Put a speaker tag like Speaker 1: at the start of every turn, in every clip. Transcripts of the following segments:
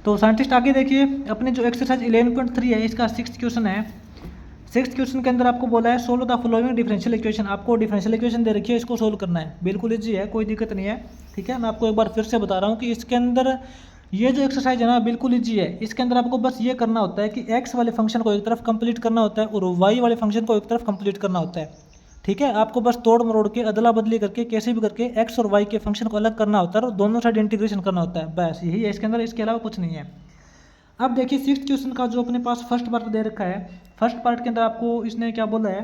Speaker 1: तो साइंटिस्ट आगे देखिए, अपने जो एक्सरसाइज 11.3 है इसका 6th क्वेश्चन है। 6th क्वेश्चन के अंदर आपको बोला है solve the following differential equation. आपको डिफरेंशियल इक्वेशन दे रखी है, इसको सोल्व करना है। बिल्कुल ईजी है, कोई दिक्कत नहीं है। ठीक है, मैं आपको एक बार फिर से बता रहा हूँ कि इसके अंदर ये जो एक्सरसाइज है ना बिल्कुल ईजी है। इसके अंदर आपको बस ये करना होता है कि एक्स वाले फंक्शन को एक तरफ कंप्लीट करना होता है और वाई वाले फंक्शन को एक तरफ कंप्लीट करना होता है। ठीक है, आपको बस तोड़ मरोड़ के अदला बदली करके कैसे भी करके एक्स और वाई के फंक्शन को अलग करना होता है और दोनों साइड इंटीग्रेशन करना होता है, बस यही है इसके अंदर, इसके अलावा कुछ नहीं है। अब देखिए 6th क्वेश्चन का जो अपने पास फर्स्ट पार्ट दे रखा है, फर्स्ट पार्ट के अंदर आपको इसने क्या बोला है,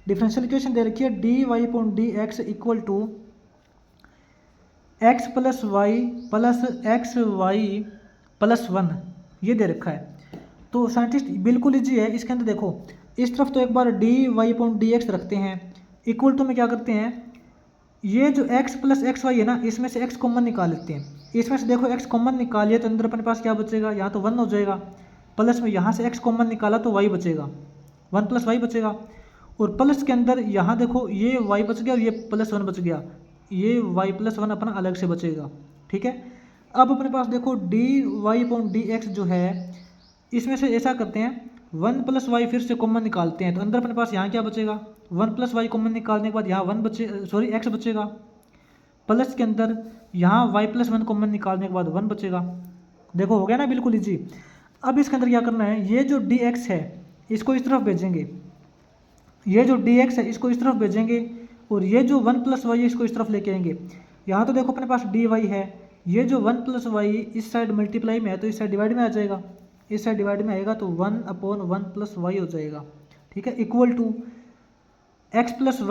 Speaker 1: डिफरेंशियल इक्वेशन दे रखी है d y upon d x equal to x plus y plus x y plus 1, ये दे रखा है। तो साइंटिस्ट बिल्कुल ईजी है। इसके अंदर देखो, इस तरफ तो एक बार d y upon d x रखते हैं, इक्वल टू में क्या करते हैं, ये जो x प्लस एक्स वाई है ना, इसमें से x कॉमन निकाल लेते हैं। इसमें से देखो x कॉमन निकालिए तो अंदर अपने पास क्या बचेगा, यहाँ तो 1 हो जाएगा, प्लस में यहाँ से x कॉमन निकाला तो y बचेगा, 1 प्लस वाई बचेगा। और प्लस के अंदर यहाँ देखो ये y बच गया और ये प्लस 1 बच गया, ये y प्लस 1 अपना अलग से बचेगा। ठीक है, अब अपने पास देखो d y upon d x जो है, इसमें से ऐसा करते हैं 1 प्लस वाई फिर से कॉमन निकालते हैं तो अंदर अपने पास यहाँ क्या बचेगा, 1 प्लस वाई कॉमन निकालने के बाद यहाँ 1 बचे, सॉरी एक्स बचेगा, प्लस के अंदर यहाँ वाई प्लस 1 कॉमन निकालने के बाद 1 बचेगा। देखो हो गया ना, बिल्कुल इजी। अब इसके अंदर क्या करना है, ये जो डी एक्स है इसको इस तरफ भेजेंगे, ये जो डी एक्स है इसको इस तरफ भेजेंगे और ये जो 1 प्लस वाई है इसको इस तरफ लेके आएंगे। यहाँ तो देखो अपने पास डी वाई है, ये जो 1 प्लस वाई इस साइड मल्टीप्लाई में है तो इस साइड डिवाइड में आ जाएगा, इस साइड डिवाइड में आएगा तो 1 अपॉन 1 प्लस वाई हो जाएगा। ठीक है, इक्वल टू एक्स प्लस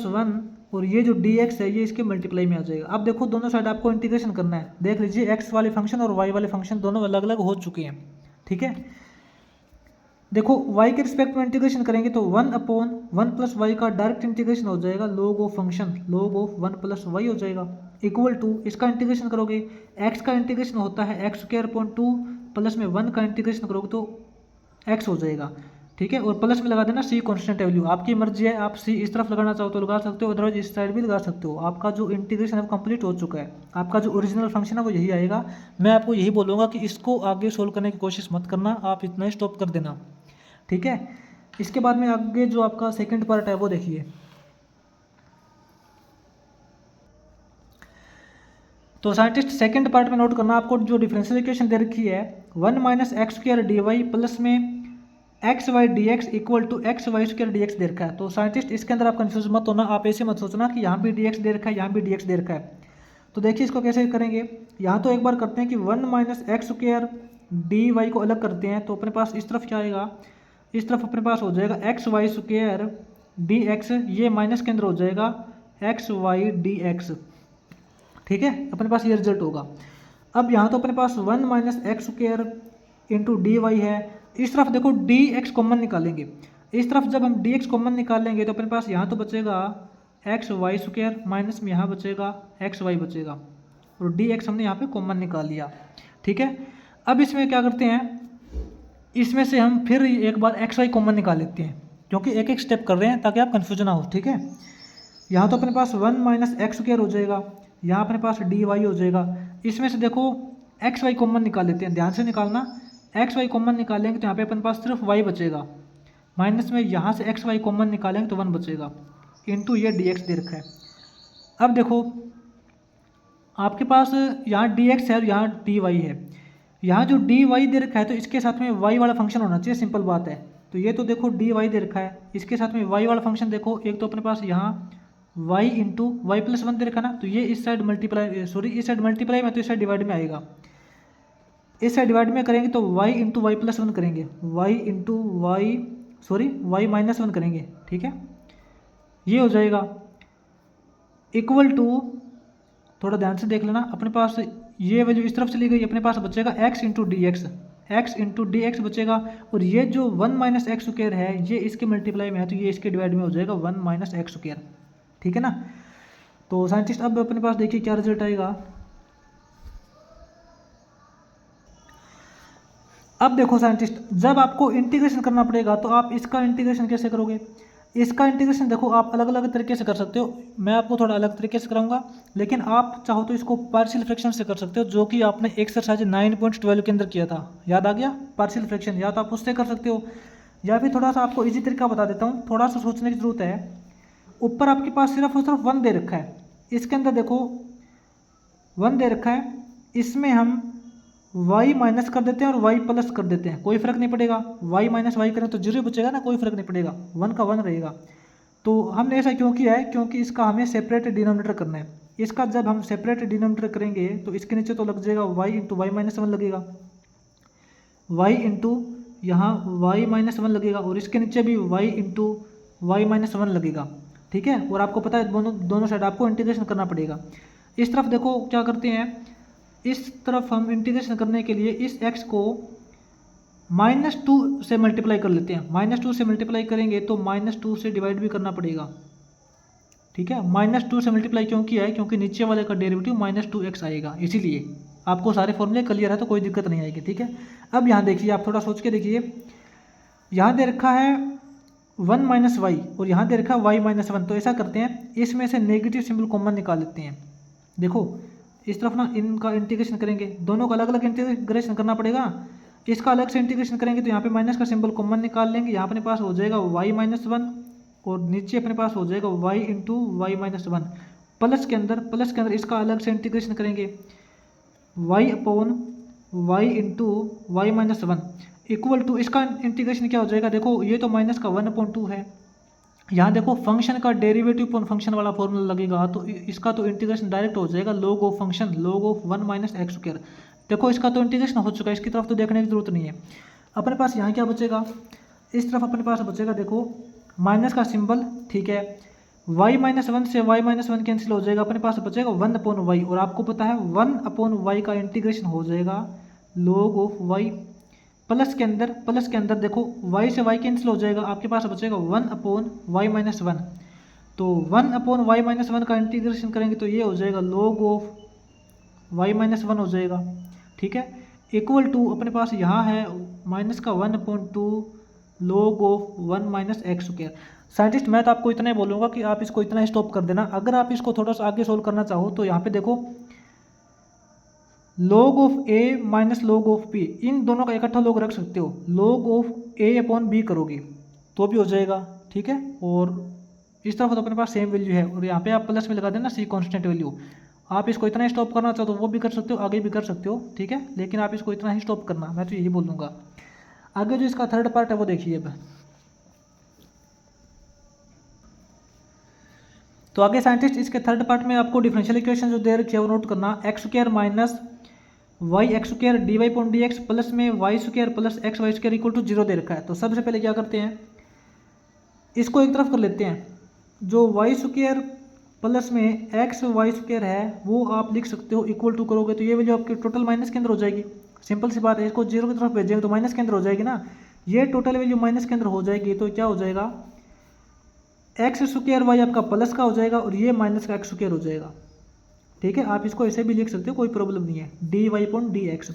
Speaker 1: 1 और ये जो डी एक्स है ये इसके मल्टीप्लाई में आ जाएगा। अब देखो दोनों साइड आपको इंटीग्रेशन करना है, देख लीजिए एक्स वाले फंक्शन और वाई वाले फंक्शन दोनों अलग अलग हो चुके हैं। ठीक है, देखो y के रिस्पेक्ट में इंटीग्रेशन करेंगे तो 1 अपॉन 1 प्लस वाई का डायरेक्ट इंटीग्रेशन हो जाएगा, log of function log of 1 plus y हो जाएगा, इक्वल टू इसका इंटीग्रेशन करोगे x का इंटीग्रेशन होता है एक्स स्क्वायर अपॉन 2 प्लस में 1 का इंटीग्रेशन करोगे तो x हो जाएगा। ठीक है, और प्लस में लगा देना c कॉन्स्टेंट वैल्यू, आपकी मर्जी है, आप c इस तरफ लगाना चाहो तो लगा सकते हो, अदरवाइज इस साइड भी लगा सकते हो। आपका जो इंटीग्रेशन है वो कंप्लीट हो चुका है, आपका जो ओरिजिनल फंक्शन है वो यही आएगा। मैं आपको यही बोलूँगा कि इसको आगे सोल्व करने की कोशिश मत करना, आप इतना ही स्टॉप कर देना। ठीक है, इसके बाद में आगे जो आपका सेकंड पार्ट है वो देखिए। तो साइंटिस्ट सेकंड पार्ट में नोट करना, आपको जो डिफरेंशियल इक्वेशन दे रखी है 1 minus x square d y plus में x y d x equal to x y square d x दे रखा है। तो साइंटिस्ट इसके अंदर आप कंफ्यूज मत होना, आप ऐसे मत सोचना कि यहाँ भी डी एक्स दे रखा है यहाँ भी डी एक्स दे रखा है। तो देखिए इसको कैसे करेंगे, यहाँ तो एक बार करते हैं कि 1 minus x square d y को अलग करते हैं तो अपने पास इस तरफ क्या आएगा, इस तरफ अपने पास हो जाएगा x y square d x, ये माइनस के अंदर हो जाएगा एक्स वाई डी एक्स। ठीक है, अपने पास ये रिजल्ट होगा। अब यहाँ तो अपने पास 1 minus x square into d y है, इस तरफ देखो डी एक्स कॉमन निकालेंगे, इस तरफ जब हम डी एक्स कॉमन निकालेंगे तो अपने पास यहाँ तो बचेगा एक्स वाई स्क्वायर माइनस में यहाँ बचेगा एक्स वाई बचेगा और डी एक्स हमने यहाँ पे कॉमन निकाल लिया। ठीक है, अब इसमें क्या करते हैं, इसमें से हम फिर एक बार एक्स वाई कॉमन निकाल लेते हैं, क्योंकि एक एक स्टेप कर रहे हैं ताकि आप कन्फ्यूजन ना हो। ठीक है, यहाँ तो अपने पास 1 माइनस एक्स स्क्वायर हो जाएगा, यहाँ अपने पास डी वाई हो जाएगा, इसमें से देखो एक्स वाई कॉमन निकाल लेते हैं, ध्यान से निकालना, एक्स वाई कॉमन निकालेंगे तो यहाँ पे अपने पास सिर्फ वाई बचेगा, माइनस में यहाँ से एक्स वाई कॉमन निकालेंगे तो 1 बचेगा, इंटू ये डी एक्स दे रखा है। अब देखो आपके पास यहाँ डी एक्स है और यहाँ डी वाई है, यहाँ जो डी वाई दे रखा है तो इसके साथ में वाई वाला फंक्शन होना चाहिए, सिंपल बात है। तो ये तो देखो डी वाई दे रखा है, इसके साथ में वाई वाला फंक्शन देखो, एक तो अपने पास यहाँ वाई इंटू वाई प्लस 1 दे रखा ना, तो ये इस साइड मल्टीप्लाई, सॉरी इस साइड मल्टीप्लाई में तो इस साइड डिवाइड में आएगा, इस साइड डिवाइड में करेंगे तो y इंटू वाई प्लस 1 करेंगे, y into y sorry y minus 1 करेंगे। ठीक है, ये हो जाएगा इक्वल टू, थोड़ा ध्यान से देख लेना, अपने पास ये वैल्यू इस तरफ चली गई, अपने पास बचेगा x into d x, x into d x बचेगा, और ये जो 1 माइनस एक्स स्क्वायर है ये इसके मल्टीप्लाई में है तो ये इसके डिवाइड में हो जाएगा 1 माइनस एक्स स्क्वायर। ठीक है ना, तो साइंटिस्ट अब अपने पास देखिए क्या रिजल्ट आएगा। अब देखो साइंटिस्ट, जब आपको इंटीग्रेशन करना पड़ेगा तो आप इसका इंटीग्रेशन कैसे करोगे, इसका इंटीग्रेशन देखो आप अलग अलग तरीके से कर सकते हो, मैं आपको थोड़ा अलग तरीके से कराऊंगा, लेकिन आप चाहो तो इसको पार्शियल फ्रैक्शन से कर सकते हो, जो कि आपने एक्सरसाइज 9.12 के अंदर किया था, याद आ गया पार्शियल फ्रैक्शन, या तो आप उससे कर सकते हो, या फिर थोड़ा सा आपको इजी तरीका बता देता हूँ, थोड़ा सा सोचने की जरूरत है। ऊपर आपके पास सिर्फ और सिर्फ 1 दे रखा है, इसके अंदर देखो 1 दे रखा है, इसमें हम y माइनस कर देते हैं और y प्लस कर देते हैं, कोई फर्क नहीं पड़ेगा, y माइनस वाई करें तो 0 बचेगा ना, कोई फर्क नहीं पड़ेगा, 1 का 1 रहेगा। तो हमने ऐसा क्यों किया है, क्योंकि इसका हमें सेपरेट डिनोमिनेटर करना है, इसका जब हम सेपरेट डिनोमिनेटर करेंगे तो इसके नीचे तो लग जाएगा y इंटू वाई माइनस 1 लगेगा, y इंटू यहाँ वाई माइनस 1 लगेगा, और इसके नीचे भी y इंटू वाई माइनस 1 लगेगा, ठीक है। और आपको पता है दोनों साइड आपको इंटीग्रेशन करना पड़ेगा। इस तरफ देखो क्या करते हैं, इस तरफ हम इंटीग्रेशन करने के लिए इस x को -2 से मल्टीप्लाई कर लेते हैं, -2 से मल्टीप्लाई करेंगे तो -2 से डिवाइड भी करना पड़ेगा, ठीक है। -2 से मल्टीप्लाई क्यों किया है, क्योंकि नीचे वाले का डेरिवेटिव -2x आएगा, इसीलिए आपको सारे फॉर्मूले क्लियर है तो कोई दिक्कत नहीं आएगी, ठीक है। अब यहाँ देखिए, आप थोड़ा सोच के देखिए, यहाँ दे रखा है 1 माइनस वाई और यहाँ दे रखा है y माइनस 1, तो ऐसा करते हैं इसमें से नेगेटिव सिंबल कॉमन निकाल लेते हैं। देखो इस तरफ ना इनका इंटीग्रेशन करेंगे, दोनों का अलग अलग इंटीग्रेशन करना पड़ेगा, इसका अलग से इंटीग्रेशन करेंगे तो यहाँ पे माइनस का सिंबल कॉमन निकाल लेंगे, यहाँ अपने पास हो जाएगा y माइनस 1 और नीचे अपने पास हो जाएगा y into y minus 1, plus के अंदर इसका अलग से इंटीग्रेशन करेंगे y upon y into y minus 1 equal to, इसका इंटीग्रेशन क्या हो जाएगा, देखो ये तो माइनस का 1/2 है, यहाँ देखो फंक्शन का डेरिवेटिव अपॉन फंक्शन वाला फॉर्मूला लगेगा, तो इसका तो इंटीग्रेशन डायरेक्ट हो जाएगा log of function log of 1 minus x square. देखो इसका तो इंटीग्रेशन हो चुका है, इसकी तरफ तो देखने की जरूरत नहीं है। अपने पास यहाँ क्या बचेगा, इस तरफ अपने पास बचेगा देखो माइनस का सिंबल, ठीक है, y माइनस 1 से y माइनस 1 कैंसिल हो जाएगा, अपने पास बचेगा 1/y, और आपको पता है 1/y का इंटीग्रेशन हो जाएगा log ऑफ y, प्लस के अंदर देखो y से y कैंसिल हो जाएगा, आपके पास बचेगा 1/y माइनस 1, तो 1/y माइनस 1 का इंटीग्रेशन करेंगे तो ये हो जाएगा log ऑफ y माइनस 1 हो जाएगा, ठीक है, इक्वल टू अपने पास यहाँ है माइनस का 1/2 log of 1 minus x square. Scientist मैं तो आपको इतना ही बोलूँगा कि आप इसको इतना स्टॉप कर देना, अगर आप इसको थोड़ा सा आगे सोल्व करना चाहो तो यहाँ पे देखो log of a minus log of b, इन दोनों का इकट्ठा log रख सकते हो, log of a upon b करोगे तो भी हो जाएगा, ठीक है। और इस तरफ तो अपने पास सेम वैल्यू है, और यहाँ पे आप प्लस में लगा देना c कांस्टेंट वैल्यू। आप इसको इतना ही स्टॉप करना चाहो तो वो भी कर सकते हो, आगे भी कर सकते हो, ठीक है, लेकिन आप इसको इतना ही स्टॉप करना, मैं तो यही बोलूँगा। आगे जो इसका थर्ड पार्ट है वो देखिए अब। तो आगे साइंटिस्ट इसके थर्ड पार्ट में आपको डिफरेंशियल इक्वेशन जो दे रखी है वो नोट करना, x square minus y x square d y point d x plus में y square plus x y square equal to 0 दे रखा है। तो सबसे पहले क्या करते हैं, इसको एक तरफ कर लेते हैं, जो वाई स्क्वायर प्लस में एक्स वाई स्क्वायर है वो आप लिख सकते हो, इक्वल टू करोगे तो ये वैल्यू आपकी टोटल माइनस के अंदर हो जाएगी, सिंपल सी बात है, इसको 0 की तरफ भेजेंगे तो माइनस के अंदर हो जाएगी ना, ये टोटल वैल्यू माइनस के अंदर हो जाएगी, तो क्या हो जाएगा एक्स स्क्वायर वाई आपका प्लस का हो जाएगा और ये माइनस का एक्स स्क्वायर हो जाएगा, ठीक है। आप इसको ऐसे भी लिख सकते हो, कोई प्रॉब्लम नहीं है, d y point d x.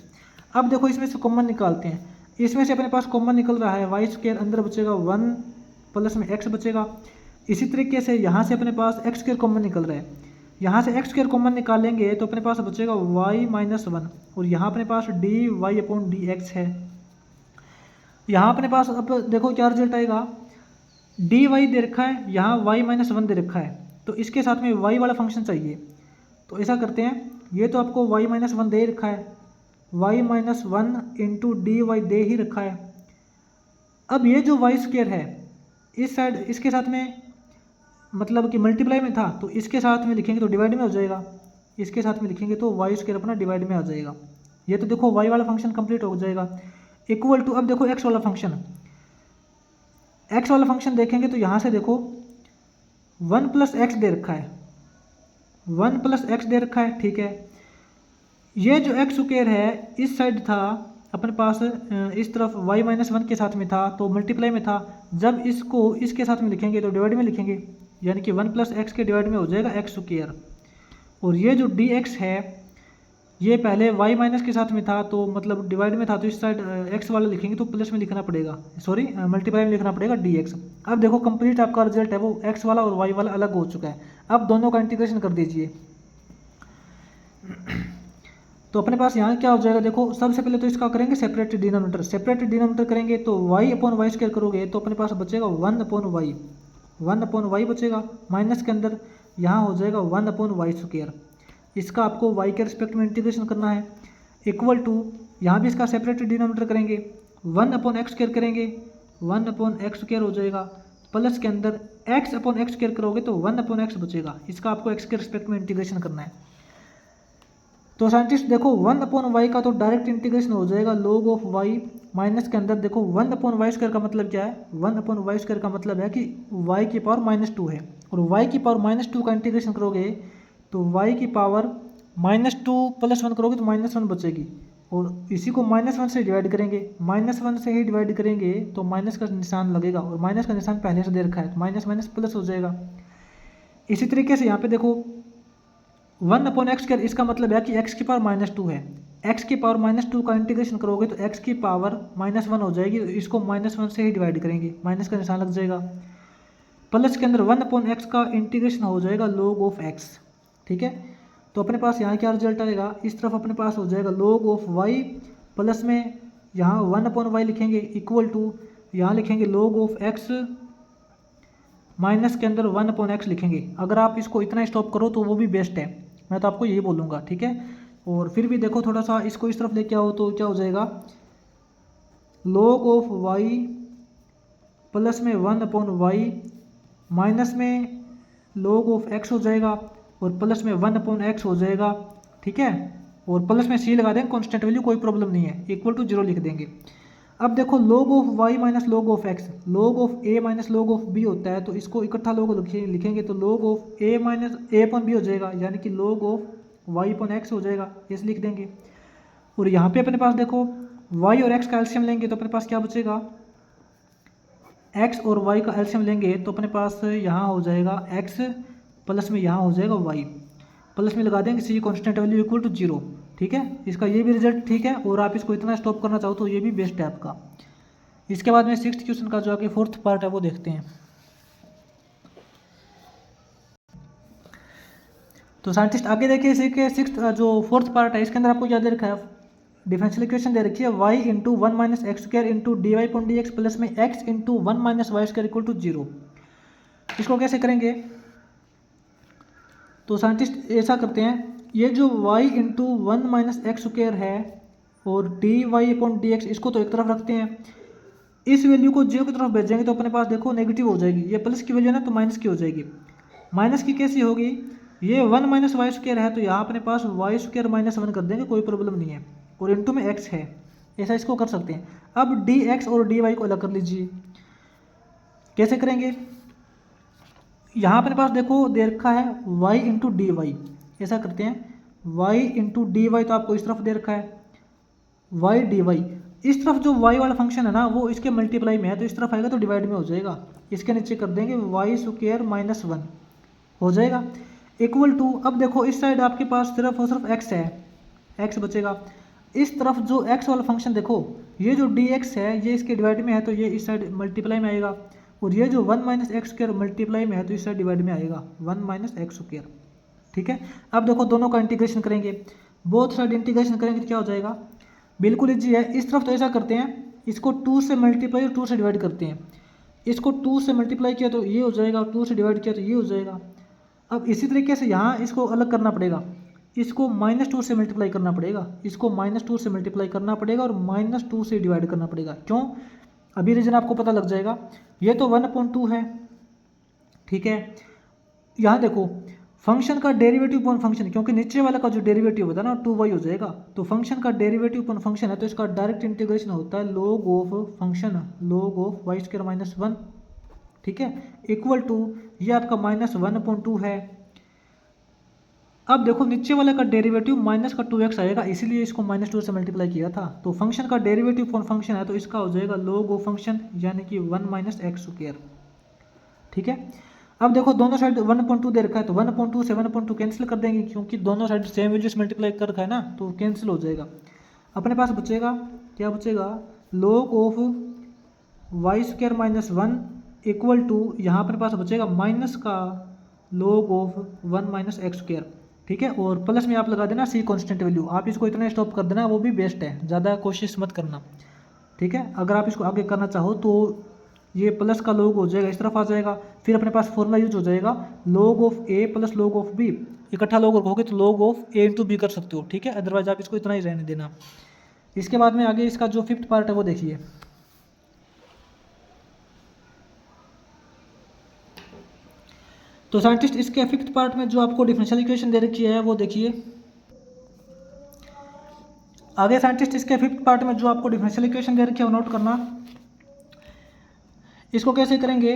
Speaker 1: अब देखो इसमें से कॉमन निकालते हैं, इसमें से अपने पास कॉमन निकल रहा है वाई स्क्वायर, अंदर बचेगा 1 प्लस में एक्स बचेगा, इसी तरीके से यहाँ से अपने पास एक्स स्क्वायर कॉमन निकल रहा है, यहाँ से एक्स स्क्वायर कॉमन निकालेंगे तो अपने पास बचेगा वाई माइनस 1, और यहाँ अपने पास d y upon d x है। यहाँ अपने पास अब देखो क्या रिजल्ट आएगा, डी वाई दे रखा है, यहाँ वाई माइनस 1 दे रखा है, तो इसके साथ में वाई वाला फंक्शन चाहिए, तो ऐसा करते हैं, ये तो आपको y माइनस 1 दे रखा है, y minus 1 into d y दे ही रखा है। अब ये जो y स्क्वायर है इस साइड इसके साथ में मतलब कि मल्टीप्लाई में था, तो इसके साथ में लिखेंगे तो डिवाइड में हो जाएगा, इसके साथ में लिखेंगे तो y स्क्वायर अपना डिवाइड में आ जाएगा, ये तो देखो y वाला फंक्शन कंप्लीट हो जाएगा, इक्वल टू अब देखो x वाला फंक्शन देखेंगे तो यहाँ से देखो 1 प्लस एक्स दे रखा है, 1 प्लस एक्स दे रखा है, ठीक है। ये जो एक्स स्क्वायर है इस साइड था अपने पास, इस तरफ y माइनस 1 के साथ में था तो मल्टीप्लाई में था, जब इसको इसके साथ में लिखेंगे तो डिवाइड में लिखेंगे, यानी कि 1 प्लस एक्स के डिवाइड में हो जाएगा एक्स स्क्वायर, और ये जो डी एक्स है ये पहले y माइनस के साथ में था तो मतलब डिवाइड में था, तो इस साइड x वाला लिखेंगे तो प्लस में लिखना पड़ेगा, सॉरी मल्टीप्लाई में लिखना पड़ेगा dx। अब देखो कंप्लीट आपका रिजल्ट है वो x वाला और y वाला अलग हो चुका है। अब दोनों का इंटीग्रेशन कर दीजिए। तो अपने पास यहाँ क्या हो जाएगा, देखो सबसे पहले तो इसका करेंगे सेपरेट डिनोमिनेटर। सेपरेट डिनोमिनेटर करेंगे तो y अपॉन वाई स्क्वायर करोगे तो अपने पास बचेगा 1 अपॉन वाई, 1 अपॉन वाई बचेगा, माइनस के अंदर यहाँ हो जाएगा 1 अपॉन वाई स्क्वायर। इसका आपको y के रिस्पेक्ट में इंटीग्रेशन करना है, इक्वल टू यहाँ भी इसका सेपरेट डिनोमिनेटर करेंगे, 1 अपॉन एक्स स्क्वायर करेंगे, 1 अपॉन एक्स स्क्वायर हो जाएगा, प्लस के अंदर x अपॉन एक्स स्क्वायर करोगे तो 1 अपॉन एक्स बचेगा। इसका आपको x के रिस्पेक्ट में इंटीग्रेशन करना है। तो साइंटिस्ट देखो 1 अपॉन वाई का तो डायरेक्ट इंटीग्रेशन हो जाएगा log ऑफ y, माइनस के अंदर देखो 1 अपॉन वाई स्क्वायर का मतलब क्या है, 1 अपॉन वाई स्क्वायर का मतलब है कि y की पावर -2 है, और y की पावर -2 का इंटीग्रेशन करोगे तो y की पावर -2 प्लस 1 करोगे तो -1 बचेगी, और इसी को -1 से डिवाइड करेंगे, -1 से ही डिवाइड करेंगे तो माइनस का निशान लगेगा, और माइनस का निशान पहले से दे रखा है तो माइनस माइनस प्लस हो जाएगा। इसी तरीके से यहाँ पे देखो 1 अपॉन एक्स स्क्वायर, इसका मतलब है कि x की पावर -2 है, x की पावर -2 का इंटीग्रेशन करोगे तो x की पावर -1 हो जाएगी, इसको -1 से ही डिवाइड करेंगे, माइनस का निशान लग जाएगा, प्लस के अंदर 1 अपॉन एक्स का इंटीग्रेशन हो जाएगा log ऑफ x। ठीक है, तो अपने पास यहाँ क्या रिजल्ट आएगा, इस तरफ अपने पास हो जाएगा log ऑफ y, प्लस में यहाँ 1 अपॉन वाई लिखेंगे, इक्वल टू यहाँ लिखेंगे log ऑफ x, माइनस के अंदर 1 अपॉन एक्स लिखेंगे। अगर आप इसको इतना स्टॉप करो तो वो भी बेस्ट है, मैं तो आपको यही बोलूँगा। ठीक है, और फिर भी देखो थोड़ा सा इसको इस तरफ लेके आओ तो क्या हो जाएगा, log ऑफ y प्लस में 1 अपॉन वाई, माइनस में log ऑफ x हो जाएगा, और प्लस में 1 अपॉन एक्स हो जाएगा। ठीक है, और प्लस में सी लगा देंगे कांस्टेंट वैल्यू, कोई प्रॉब्लम नहीं है, इक्वल टू 0 लिख देंगे। अब देखो log of y minus log of x, log of a minus log of b होता है, तो इसको इकट्ठा log लिखेंगे तो log of a minus a upon b हो जाएगा, यानी कि log of y upon x हो जाएगा, इस लिख देंगे। और यहाँ पे अपने पास देखो y और x का एलसीएम लेंगे तो अपने पास क्या बचेगा, x और y का एलसीएम लेंगे तो अपने पास यहाँ हो जाएगा x, प्लस में यहाँ हो जाएगा y, प्लस में लगा देंगे सी कॉन्स्टेंट वैल्यू इक्वल टू 0। ठीक है, इसका ये भी रिजल्ट ठीक है, और आप इसको इतना स्टॉप करना चाहो तो ये भी बेस्ट है आपका। इसके बाद में 6th क्वेश्चन का जो आगे 4th पार्ट है वो देखते हैं। तो साइंटिस्ट आगे देखिए, इसी के 4th पार्ट है, इसके अंदर आपको क्या दे रखा है, डिफरेंशियल इक्वेशन दे रखी है y into 1 minus x square into d y point d x plus में x into 1 minus y square equal to 0। इसको कैसे करेंगे, तो साइंटिस्ट ऐसा करते हैं, ये जो y into 1 minus x square है और d y upon d x, इसको तो एक तरफ रखते हैं, इस वैल्यू को 0 की तरफ भेजेंगे तो अपने पास देखो नेगेटिव हो जाएगी, ये प्लस की वैल्यू है ना तो माइनस की हो जाएगी। माइनस की कैसी होगी, ये 1 माइनस वाई स्क्वायर है तो यहाँ अपने पास वाई स्क्वायर माइनस 1 कर देंगे, कोई प्रॉब्लम नहीं है, और इंटू में x है, ऐसा इसको कर सकते हैं। अब डी एक्स और डी वाई को अलग कर लीजिए, कैसे करेंगे, यहाँ अपने पास देखो दे रखा है y इंटू डी वाई, ऐसा करते हैं y इंटू डी वाई, तो आपको इस तरफ दे रखा है y डी वाई, इस तरफ जो y वाला फंक्शन है ना वो इसके मल्टीप्लाई में है तो इस तरफ आएगा तो डिवाइड में हो जाएगा, इसके नीचे कर देंगे y स्क्वायर माइनस 1 हो जाएगा, इक्वल टू, अब देखो इस साइड आपके पास सिर्फ और सिर्फ x है, x बचेगा, इस तरफ जो x वाला फंक्शन देखो ये जो dx है ये इसके डिवाइड में है तो ये इस साइड मल्टीप्लाई में आएगा, और ये जो 1 माइनस एक्स स्क्वायर मल्टीप्लाई में है तो इस साइड डिवाइड में आएगा 1 माइनस एक्स स्क्वायर। ठीक है, अब देखो दोनों का इंटीग्रेशन करेंगे, बोथ साइड इंटीग्रेशन करेंगे तो क्या हो जाएगा, बिल्कुल इजी है। इस तरफ तो ऐसा करते हैं, इसको 2 से मल्टीप्लाई और 2 से डिवाइड करते हैं, इसको 2 से मल्टीप्लाई किया तो ये हो जाएगा, 2 से डिवाइड किया तो ये हो जाएगा। अब इसी तरीके से यहाँ इसको अलग करना पड़ेगा, इसको -2 से मल्टीप्लाई करना पड़ेगा, इसको -2 से मल्टीप्लाई करना पड़ेगा और -2 से डिवाइड करना पड़ेगा। क्यों, अभी रीजन आपको पता लग जाएगा। ये तो 1/2 है, ठीक है, यहाँ देखो फंक्शन का डेरिवेटिव अपॉन फंक्शन, क्योंकि नीचे वाला का जो डेरिवेटिव होता है ना 2y हो जाएगा, तो फंक्शन का डेरिवेटिव अपॉन फंक्शन है तो इसका डायरेक्ट इंटीग्रेशन होता है log of function log of y square minus 1। ठीक है, इक्वल टू ये आपका -1/2 है। अब देखो नीचे वाले का डेरिवेटिव माइनस का 2x आएगा, इसीलिए इसको -2 से मल्टीप्लाई किया था, तो फंक्शन का डेरिवेटिव अपॉन फंक्शन है तो इसका हो जाएगा log ऑफ फंक्शन यानी कि 1 माइनस एक्स स्क्वायर। ठीक है, अब देखो दोनों साइड 1.2 दे रखा है, तो 1.2 से 1.2 कैंसिल कर देंगे, क्योंकि दोनों साइड सेम वैल्यूज मल्टीप्लाई कर रखा है ना, तो कैंसिल हो जाएगा। अपने पास बचेगा, क्या बचेगा, log of y square minus 1 equal to, यहाँ अपने पास बचेगा माइनस का log of 1 minus x square. ठीक है, और प्लस में आप लगा देना सी कॉन्स्टेंट वैल्यू, आप इसको इतना स्टॉप कर देना, वो भी बेस्ट है, ज़्यादा कोशिश मत करना। ठीक है, अगर आप इसको आगे करना चाहो तो ये प्लस का log हो जाएगा, इस तरफ आ जाएगा, फिर अपने पास फॉर्मूला यूज हो जाएगा log of a plus log of b, इकट्ठा log रखोगे तो log of a into b कर सकते हो। ठीक है, अदरवाइज आप इसको इतना ही रहने देना। इसके बाद में आगे इसका जो 5th पार्ट है वो देखिए। तो साइंटिस्ट इसके 5th पार्ट में जो आपको डिफरेंशियल इक्वेशन दे रखी है वो देखिए। आगे साइंटिस्ट इसके 5th पार्ट में जो आपको डिफरेंशियल इक्वेशन दे रखी है वो नोट करना। इसको कैसे करेंगे,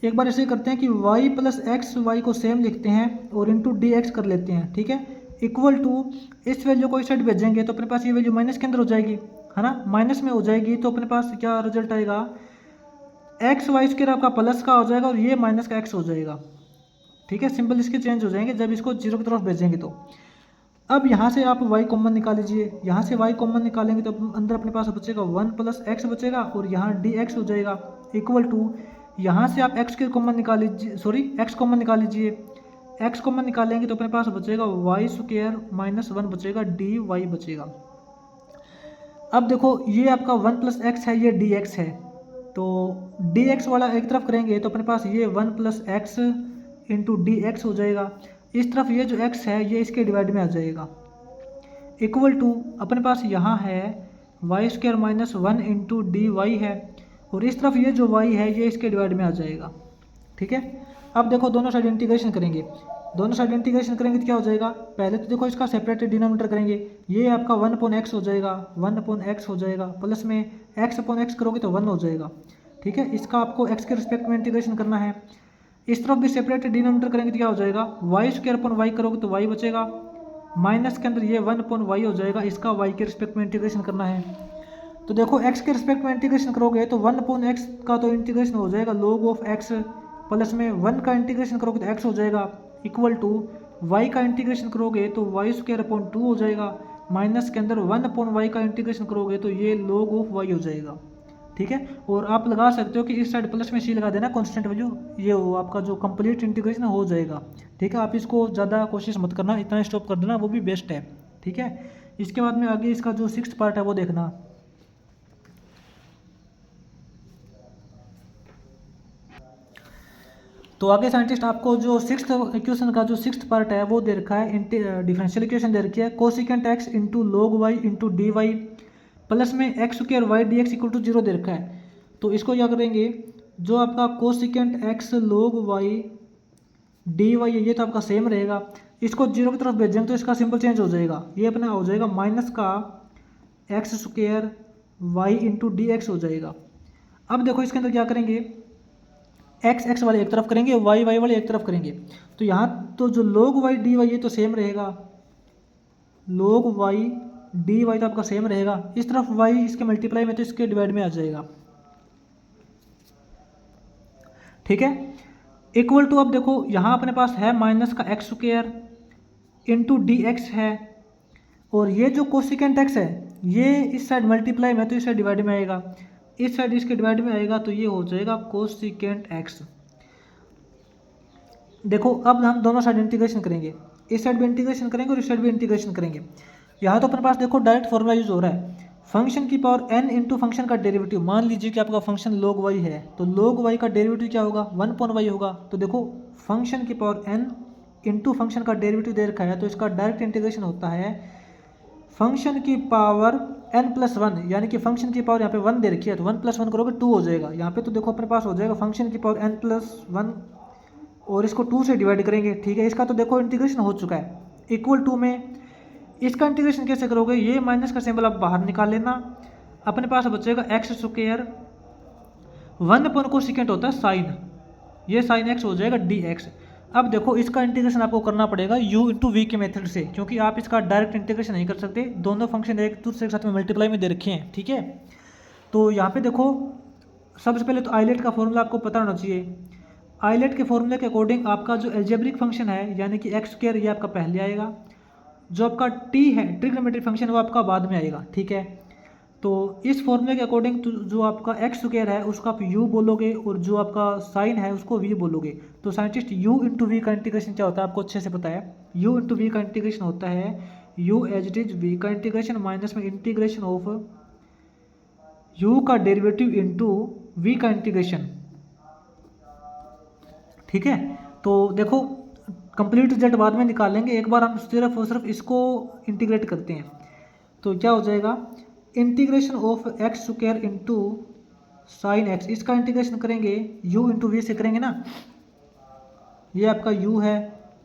Speaker 1: एक बार ऐसे करते हैं कि y प्लस एक्स वाई को सेम लिखते हैं और इंटू डी एक्स कर लेते हैं। ठीक है, इक्वल टू, इस वैल्यू को इस साइड भेजेंगे तो अपने पास ये वैल्यू माइनस के अंदर हो जाएगी, है ना, माइनस में हो जाएगी, तो अपने पास क्या रिजल्ट आएगा, एक्स वाई स्क्वायर आपका प्लस का हो जाएगा और ये माइनस का एक्स हो जाएगा। ठीक है, सिंपल इसके चेंज हो जाएंगे जब इसको जीरो की तरफ भेजेंगे। तो अब यहाँ से आप y कॉमन निकाल लीजिए, यहाँ से y कॉमन निकालेंगे तो अंदर अपने पास बचेगा 1 प्लस एक्स बचेगा और यहाँ डी एक्स हो जाएगा, इक्वल टू, यहाँ से आप x के कॉमन निकाल लीजिए, सॉरी x कॉमन निकाल लीजिए, x कॉमन निकालेंगे तो अपने पास बचेगा वाई स्क्वायर माइनस 1 बचेगा, डी वाई बचेगा। अब देखो ये आपका 1 प्लस एक्स है, ये डी एक्स है, तो डी एक्स वाला एक तरफ करेंगे तो अपने पास ये 1 plus x into d x हो जाएगा, इस तरफ ये जो x है ये इसके डिवाइड में आ जाएगा, इक्वल टू, अपने पास यहाँ है y square minus 1 into d y है, और इस तरफ ये जो y है ये इसके डिवाइड में आ जाएगा। ठीक है, अब देखो दोनों साइड इंटीग्रेशन करेंगे, दोनों साइड इंटीग्रेशन करेंगे तो क्या हो जाएगा, पहले तो देखो इसका सेपरेटेड डिनोमिनेटर करेंगे, ये आपका 1 अपॉन एक्स हो जाएगा, 1 अपॉन एक्स हो जाएगा, प्लस में x अपॉन एक्स करोगे तो 1 हो जाएगा। ठीक है, इसका आपको x के रिस्पेक्ट में इंटीग्रेशन करना है। इस तरफ भी सेपरेटेड डिनोमिनेटर करेंगे तो क्या हो जाएगा, वाई स्क्वायर अपॉन वाई करोगे तो y बचेगा, माइनस के अंदर ये 1 अपॉन वाई हो जाएगा, इसका y के रिस्पेक्ट में इंटीग्रेशन करना है। तो देखो x के रिस्पेक्ट में इंटीग्रेशन करोगे तो 1 अपॉन एक्स का तो इंटीग्रेशन हो जाएगा log ऑफ x, प्लस में 1 का इंटीग्रेशन करोगे तो x हो जाएगा, इक्वल टू, y का इंटीग्रेशन करोगे तो वाई स्क्वायर अपॉन 2 हो जाएगा, माइनस के अंदर 1 अपॉन वाई का इंटीग्रेशन करोगे तो ये log ऑफ y हो जाएगा। ठीक है, और आप लगा सकते हो कि इस साइड प्लस में सी लगा देना कांस्टेंट वैल्यू, ये वो आपका जो कंप्लीट इंटीग्रेशन हो जाएगा। ठीक है, आप इसको ज़्यादा कोशिश मत करना, इतना स्टॉप कर देना, वो भी बेस्ट है। ठीक है, इसके बाद में आगे इसका जो 6th पार्ट है वो देखना। तो आगे साइंटिस्ट आपको जो 6th इक्वेशन का जो 6th पार्ट है वो दे रखा है, डिफरेंशियल इक्वेशन दे रखी है, cosecant x into log y into d y plus में x square y d x equal to 0 दे रखा है। तो इसको क्या करेंगे, जो आपका cosecant x log y d y है ये तो आपका सेम रहेगा, इसको 0 की तरफ भेजेंगे तो इसका सिंपल चेंज हो जाएगा, ये अपना हो जाएगा माइनस का x square y into d x हो जाएगा। अब देखो इसके अंदर क्या करेंगे, एक्स एक्स वाले एक तरफ करेंगे, वाई वाई वाले एक तरफ करेंगे, तो यहाँ तो जो log वाई डी वाई ये तो सेम रहेगा, log वाई डी वाई तो आपका सेम रहेगा, इस तरफ y इसके मल्टीप्लाई में तो इसके डिवाइड में आ जाएगा। ठीक है, इक्वल टू, अब देखो यहाँ अपने पास है माइनस का x square into d x है, और ये जो कोसिकेंट एक्स है ये इस साइड मल्टीप्लाई में तो इस साइड डिवाइड में आएगा, इस साइड इसके डिवाइड में आएगा, तो ये हो जाएगा कोसिकेंट एक्स। देखो अब हम दोनों साइड इंटीग्रेशन करेंगे, इस साइड भी इंटीग्रेशन करेंगे और इस साइड भी इंटीग्रेशन करेंगे। यहाँ तो अपने पास देखो डायरेक्ट फॉर्मूला यूज हो रहा है, फंक्शन की पावर n इंटू फंक्शन का डेरिवेटिव, मान लीजिए कि आपका फंक्शन log y है तो log y का डेरिवेटिव क्या होगा, 1 अपॉन y होगा। तो देखो फंक्शन की पावर n इंटू फंक्शन का डेरिवेटिव दे रखा है, तो इसका डायरेक्ट इंटीग्रेशन होता है फंक्शन की पावर n प्लस 1, यानी कि फंक्शन की पावर यहाँ पे 1 दे रखी है तो 1 प्लस 1 करोगे 2 हो जाएगा। यहाँ पे तो देखो अपने पास हो जाएगा फंक्शन की पावर n प्लस 1 और इसको 2 से डिवाइड करेंगे। ठीक है, इसका तो देखो इंटीग्रेशन हो चुका है, इक्वल टू में इसका इंटीग्रेशन कैसे करोगे, ये माइनस का सिंबल आप बाहर निकाल लेना, अपने पास बचेगा एक्स स्क्वायर 1 अपॉन कोसिकेंट होता है साइन, ये साइन एक्स हो जाएगा डी एक्स। अब देखो इसका इंटीग्रेशन आपको करना पड़ेगा u इंटू वी के मेथड से, क्योंकि आप इसका डायरेक्ट इंटीग्रेशन नहीं कर सकते, दोनों फंक्शन एक दूसरे के साथ में मल्टीप्लाई में दे रखे हैं। ठीक है, तो यहाँ पे देखो सबसे पहले तो आइलेट का फॉर्मूला आपको पता होना चाहिए, आइलेट के फॉर्मूले के अकॉर्डिंग आपका जो एल्जेब्रिक फंक्शन है यानी कि एक्स स्क्वायर ये आपका पहले आएगा, जो आपका टी है ट्रिग्नोमेट्रिक फंक्शन वो आपका बाद में आएगा। ठीक है, तो इस फॉर्मूले के अकॉर्डिंग जो आपका एक्स स्क्वायर है उसका आप यू बोलोगे और जो आपका साइन है उसको वी बोलोगे। तो साइंटिस्ट यू इंटू वी का इंटीग्रेशन क्या होता है आपको अच्छे से पता है। यू इंटू वी का इंटीग्रेशन होता है u as it is v का इंटीग्रेशन माइनस में इंटीग्रेशन ऑफ यू का डेरिवेटिव इंटू वी का इंटीग्रेशन। ठीक है, तो देखो कंप्लीट रिजल्ट बाद में निकालेंगे, एक बार हम सिर्फ और सिर्फ इसको इंटीग्रेट करते हैं। तो क्या हो जाएगा integration of x square into sine x, इसका इंटीग्रेशन करेंगे u इंटू वी से करेंगे ना, ये आपका u है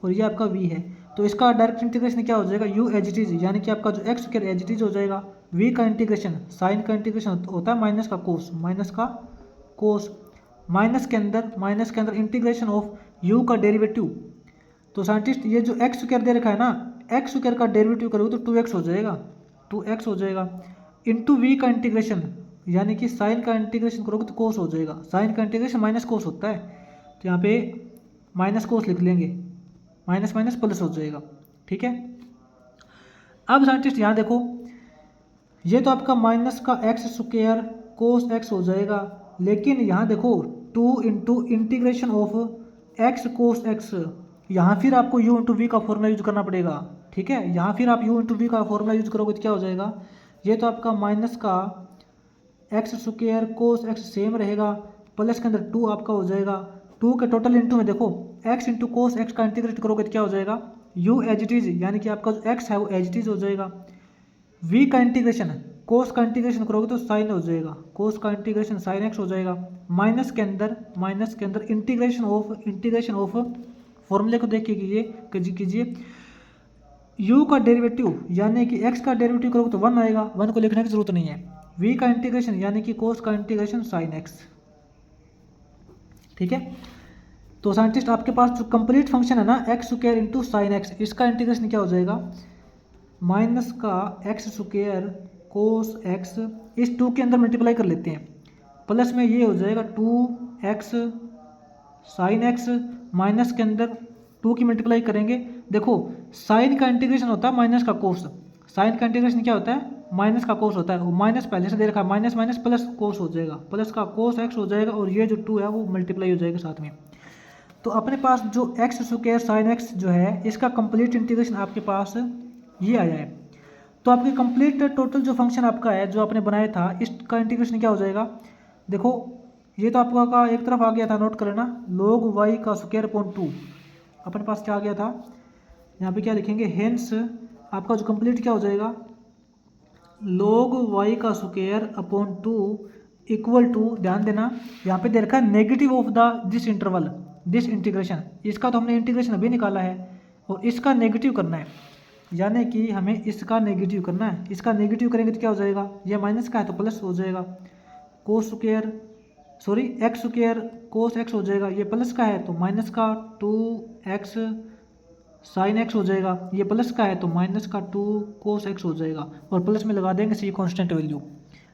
Speaker 1: और ये आपका v है, तो इसका डायरेक्ट इंटीग्रेशन क्या हो जाएगा u एज इट इज, यानी कि आपका जो x square as it is हो जाएगा, v का इंटीग्रेशन साइन का इंटीग्रेशन होता है माइनस का कोस, माइनस के अंदर इंटीग्रेशन ऑफ u का डेरिवेटिव। तो साइंटिस्ट ये जो एक्स स्क्वायर दे रखा है ना, एक्स स्क्वायर का डेरिवेटिव करोगे तो 2x हो जाएगा इंटू वी का इंटीग्रेशन, यानी कि साइन का इंटीग्रेशन करोगे तो कोस हो जाएगा, साइन का इंटीग्रेशन माइनस कोस होता है, तो यहाँ पे माइनस कोस लिख लेंगे, माइनस माइनस प्लस हो जाएगा। ठीक है, अब साइंटिस्ट यहाँ देखो ये तो आपका माइनस का एक्स स्क्वायर कोस एक्स हो जाएगा, लेकिन यहाँ देखो 2 into integration of x cos x, यहाँ फिर आपको u इंटू वी का फॉर्मूला यूज करना पड़ेगा। ठीक है, यहाँ फिर आप u इंटू वी का फॉर्मूला यूज करोगे तो क्या हो जाएगा, ये तो आपका माइनस का x square cos x same रहेगा, प्लस के अंदर 2 आपका हो जाएगा, 2 के टोटल इंटू में देखो x इंटू कोस एक्स का इंटीग्रेट करोगे तो क्या हो जाएगा u एज इट इज, यानी कि आपका जो x है वो एज इट इज हो जाएगा, v का इंटीग्रेशन कोस का इंटीग्रेशन करोगे तो साइन हो जाएगा, कोस का इंटीग्रेशन साइन x हो जाएगा, माइनस के अंदर इंटीग्रेशन ऑफ फॉर्मूले को देख के कीजिए u का डेरिवेटिव यानी कि x का डेरिवेटिव करोगे तो 1 आएगा, 1 को लिखने की जरूरत नहीं है, v का इंटीग्रेशन यानी कि कोस का इंटीग्रेशन साइन x। ठीक है, तो साइंटिस्ट आपके पास जो कंप्लीट फंक्शन है ना x square into sine x, इसका इंटीग्रेशन क्या हो जाएगा माइनस का एक्स स्क्वायर कोस एक्स, इस 2 के अंदर मल्टीप्लाई कर लेते हैं, प्लस में ये हो जाएगा 2x साइन एक्स, माइनस के अंदर 2 की मल्टीप्लाई करेंगे, देखो साइन का इंटीग्रेशन होता है माइनस का कोस, साइन का इंटीग्रेशन क्या होता है माइनस का कोस होता है, वो माइनस पहले से दे रखा है, माइनस माइनस प्लस कोस हो जाएगा, प्लस का कोस एक्स हो जाएगा और ये जो 2 है वो मल्टीप्लाई हो जाएगा साथ में। तो अपने पास जो एक्स स्क्वायर साइन एक्स जो है इसका कंप्लीट इंटीग्रेशन आपके पास ये आया है। तो आपके कंप्लीट टोटल जो फंक्शन आपका है जो आपने बनाया था इसका इंटीग्रेशन क्या हो जाएगा, देखो ये तो आपका का एक तरफ आ गया था, नोट कर लेना log y का स्क्वायर अपॉन 2, अपने पास क्या आ गया था, यहाँ पे क्या लिखेंगे हेंस आपका जो कंप्लीट क्या हो जाएगा log y का स्क्वायर अपॉन 2 इक्वल टू, ध्यान देना यहाँ पे दे रखा है negative of this interval this integration, इसका तो हमने इंटीग्रेशन अभी निकाला है और इसका नेगेटिव करना है, यानी कि हमें इसका नेगेटिव करना है, इसका नेगेटिव करेंगे तो क्या हो जाएगा, ये माइनस का है तो प्लस हो जाएगा, cos square x square cos x हो जाएगा, ये प्लस का है तो माइनस का 2x साइन एक्स हो जाएगा, ये प्लस का है तो माइनस का 2 कोस एक्स हो जाएगा, और प्लस में लगा देंगे सी कांस्टेंट वैल्यू।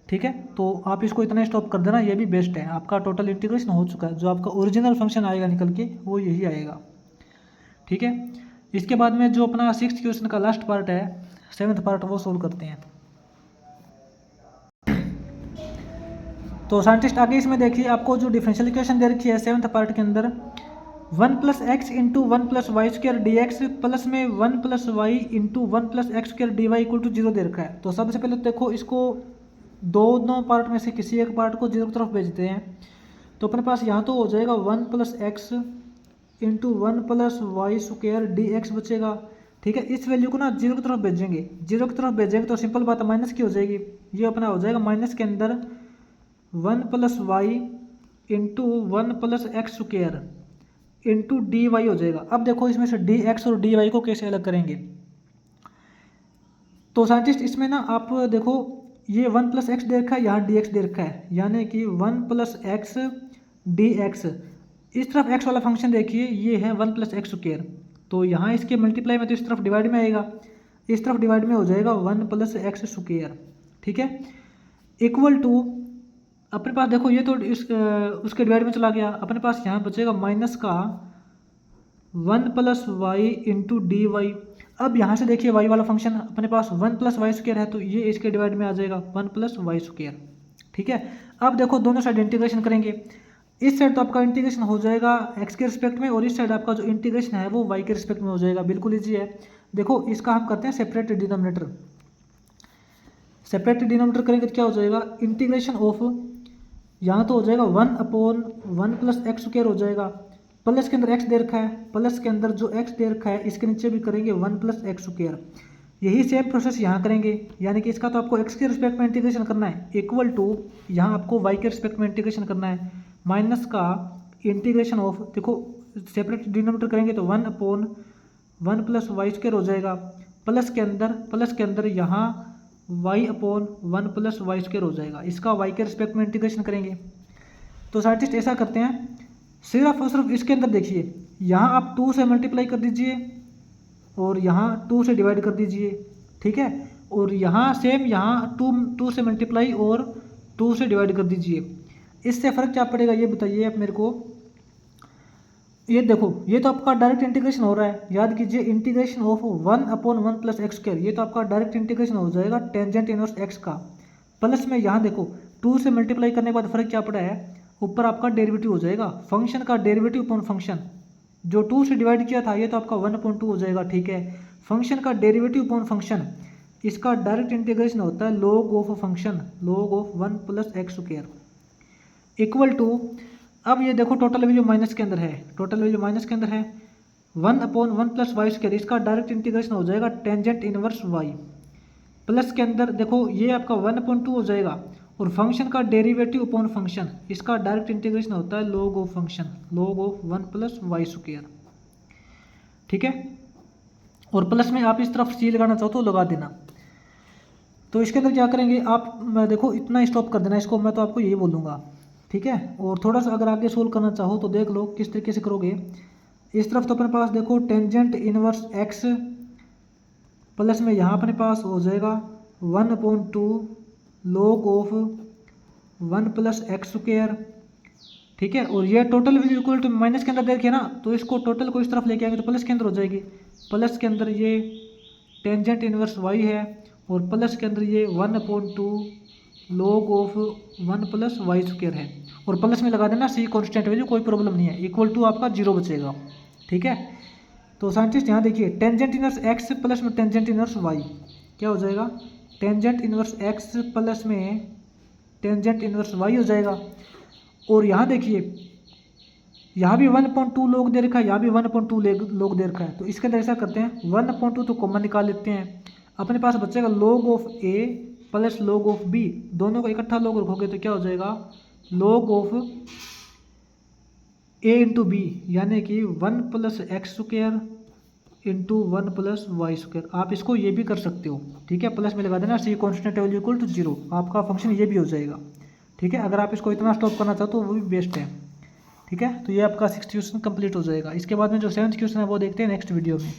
Speaker 1: ठीक है, तो आप इसको इतना स्टॉप कर देना, ये भी बेस्ट है, आपका टोटल इंटीग्रेशन हो चुका है, जो आपका ओरिजिनल फंक्शन आएगा निकल के वो यही आएगा। ठीक है, इसके बाद में जो अपना 6th क्वेश्चन का लास्ट पार्ट है 7th पार्ट वो सोल्व करते हैं। तो साइंटिस्ट आगे इसमें देखिए आपको जो डिफरेंशियल इक्वेशन दे रखी है 7th पार्ट के अंदर 1 + x into 1 + y² dx plus में 1 + y इंटू 1 + x² dy = 0 दे रखा है। तो सबसे पहले तो देखो इसको दोनों पार्ट में से किसी एक पार्ट को 0 की तरफ भेजते हैं, तो अपने पास यहाँ तो हो जाएगा 1 + x इंटू 1 + y² dx बचेगा। ठीक है, इस वैल्यू को ना 0 की तरफ भेजेंगे, 0 की तरफ भेजेंगे तो सिंपल बात है माइनस की हो जाएगी, ये अपना हो जाएगा माइनस के अंदर 1 + y into 1 + x² into dy हो जाएगा। अब देखो इसमें से dx और dy को कैसे अलग करेंगे, तो साइंटिस्ट इसमें ना आप देखो ये 1 + x दे रखा है, यहाँ dx दे रखा है, यानी कि 1 + x dx, इस तरफ x वाला फंक्शन देखिए ये है 1 + x², तो यहाँ इसके मल्टीप्लाई में तो इस तरफ डिवाइड में आएगा, इस तरफ डिवाइड में हो जाएगा 1 + x²। ठीक है, इक्वल टू अपने पास देखो ये तो उसके डिवाइड में चला गया, अपने पास यहाँ बचेगा माइनस का 1 plus y into d y. अब यहाँ से देखिए वाई वाला फंक्शन अपने पास 1 प्लस वाई स्क्वायर है, तो ये इसके डिवाइड में आ जाएगा 1 प्लस वाई स्क्वायर। ठीक है, अब देखो दोनों साइड इंटीग्रेशन करेंगे। इस साइड तो आपका इंटीग्रेशन हो जाएगा एक्स के रिस्पेक्ट में, और इस साइड आपका जो इंटीग्रेशन है वो वाई के रिस्पेक्ट में हो जाएगा। बिल्कुल ईजी है। देखो इसका हम करते हैं सेपरेट डिनोमिनेटर। सेपरेट डिनोमिनेटर करेंगे तो क्या हो जाएगा, इंटीग्रेशन ऑफ, यहाँ तो हो जाएगा 1/1 प्लस एक्स स्क्वायर हो जाएगा, प्लस के अंदर एक्स दे रखा है, प्लस के अंदर जो एक्स दे रखा है इसके नीचे भी करेंगे 1 प्लस एक्स स्क्वायर। यही सेम प्रोसेस यहाँ करेंगे, यानी कि इसका तो आपको एक्स के रिस्पेक्ट में इंटीग्रेशन करना है, इक्वल टू यहाँ आपको वाई के रिस्पेक्ट में इंटीग्रेशन करना है, माइनस का इंटीग्रेशन ऑफ, देखो सेपरेट डिनोमिनेटर करेंगे तो 1/1 प्लस वाई स्क्वायर हो जाएगा, प्लस के अंदर यहाँ y/1 प्लस वाई स्क्वायर हो जाएगा। इसका y के रिस्पेक्ट में इंटीग्रेशन करेंगे। तो साइंटिस्ट ऐसा करते हैं, सिर्फ और सिर्फ इसके अंदर देखिए, यहाँ आप 2 से मल्टीप्लाई कर दीजिए और यहाँ 2 से डिवाइड कर दीजिए। ठीक है, और यहाँ सेम यहाँ 2 से मल्टीप्लाई और 2 से डिवाइड कर दीजिए। इससे फ़र्क क्या पड़ेगा ये बताइए आप मेरे को। ये देखो ये तो आपका डायरेक्ट इंटीग्रेशन हो रहा है, याद कीजिए integration of 1/1 plus x square, ये तो आपका डायरेक्ट इंटीग्रेशन हो जाएगा टेंजेंट इनवर्स एक्स का। प्लस में यहाँ देखो 2 से मल्टीप्लाई करने के बाद फर्क क्या पड़ा है, ऊपर आपका डेरिवेटिव हो जाएगा, फंक्शन का डेरिवेटिव अपॉन फंक्शन, जो 2 से डिवाइड किया था ये तो आपका 1/2 हो जाएगा। ठीक है, फंक्शन का डेरिवेटिव अपॉन फंक्शन, इसका डायरेक्ट इंटीग्रेशन होता है log of function, log of 1 plus x square equal to, अब ये देखो टोटल वैल्यू माइनस के अंदर है, टोटल वैल्यू माइनस के अंदर है 1/1 प्लस वाई स्क्वायर, इसका डायरेक्ट इंटीग्रेशन हो जाएगा टेंजेंट इनवर्स वाई। प्लस के अंदर देखो ये आपका 1/2 हो जाएगा, और फंक्शन का डेरिवेटिव अपॉन फंक्शन, इसका डायरेक्ट इंटीग्रेशन होता है log of function, log of 1 plus y square. ठीक है, और प्लस में आप इस तरफ सी लगाना चाहो तो लगा देना। तो इसके अंदर क्या करेंगे आप, देखो इतना स्टॉप कर देना इसको, मैं तो आपको यही बोलूँगा। ठीक है, और थोड़ा सा अगर आगे सोल्व करना चाहो तो देख लो किस तरीके से करोगे। इस तरफ तो अपने पास देखो टेंजेंट इनवर्स एक्स, प्लस में यहाँ अपने पास हो जाएगा 1/2 log of 1 plus x square. ठीक है, और ये total value equal to minus के अंदर देखिए ना, तो इसको टोटल को इस तरफ लेके आएंगे तो प्लस के अंदर हो जाएगी, प्लस के अंदर ये टेंजेंट इनवर्स वाई है, और प्लस के अंदर ये 1/2 log of 1 plus y square है, और प्लस में लगा देना सी कांस्टेंट वैल्यू, कोई प्रॉब्लम नहीं है, इक्वल टू आपका 0 बचेगा। ठीक है, तो साइंटिस्ट यहाँ देखिए टेंजेंट इनवर्स एक्स प्लस में टेंजेंट इनवर्स वाई क्या हो जाएगा, टेंजेंट इनवर्स एक्स प्लस में टेंजेंट इनवर्स वाई हो जाएगा। और यहाँ देखिए यहाँ भी 1/2 log दे रखा है, यहाँ भी 1/2 log दे रखा है, तो इसके अंदर ऐसा करते हैं 1/2 तो कॉमन निकाल लेते हैं, अपने पास बचेगा log of a plus log of b, दोनों को इकट्ठा log रखोगे तो क्या हो जाएगा log of a into b, यानी कि 1 plus x square into 1 plus y square. आप इसको ये भी कर सकते हो। ठीक है, प्लस में लगा देना सी कॉन्स्टेंट वैल्यू इक्वल टू 0, आपका फंक्शन ये भी हो जाएगा। ठीक है, अगर आप इसको इतना स्टॉप करना चाहो तो वो भी बेस्ट है। ठीक है, तो ये आपका 6th क्वेश्चन कंप्लीट हो जाएगा। इसके बाद में जो 7th क्वेश्चन है वो देखते हैं नेक्स्ट वीडियो में।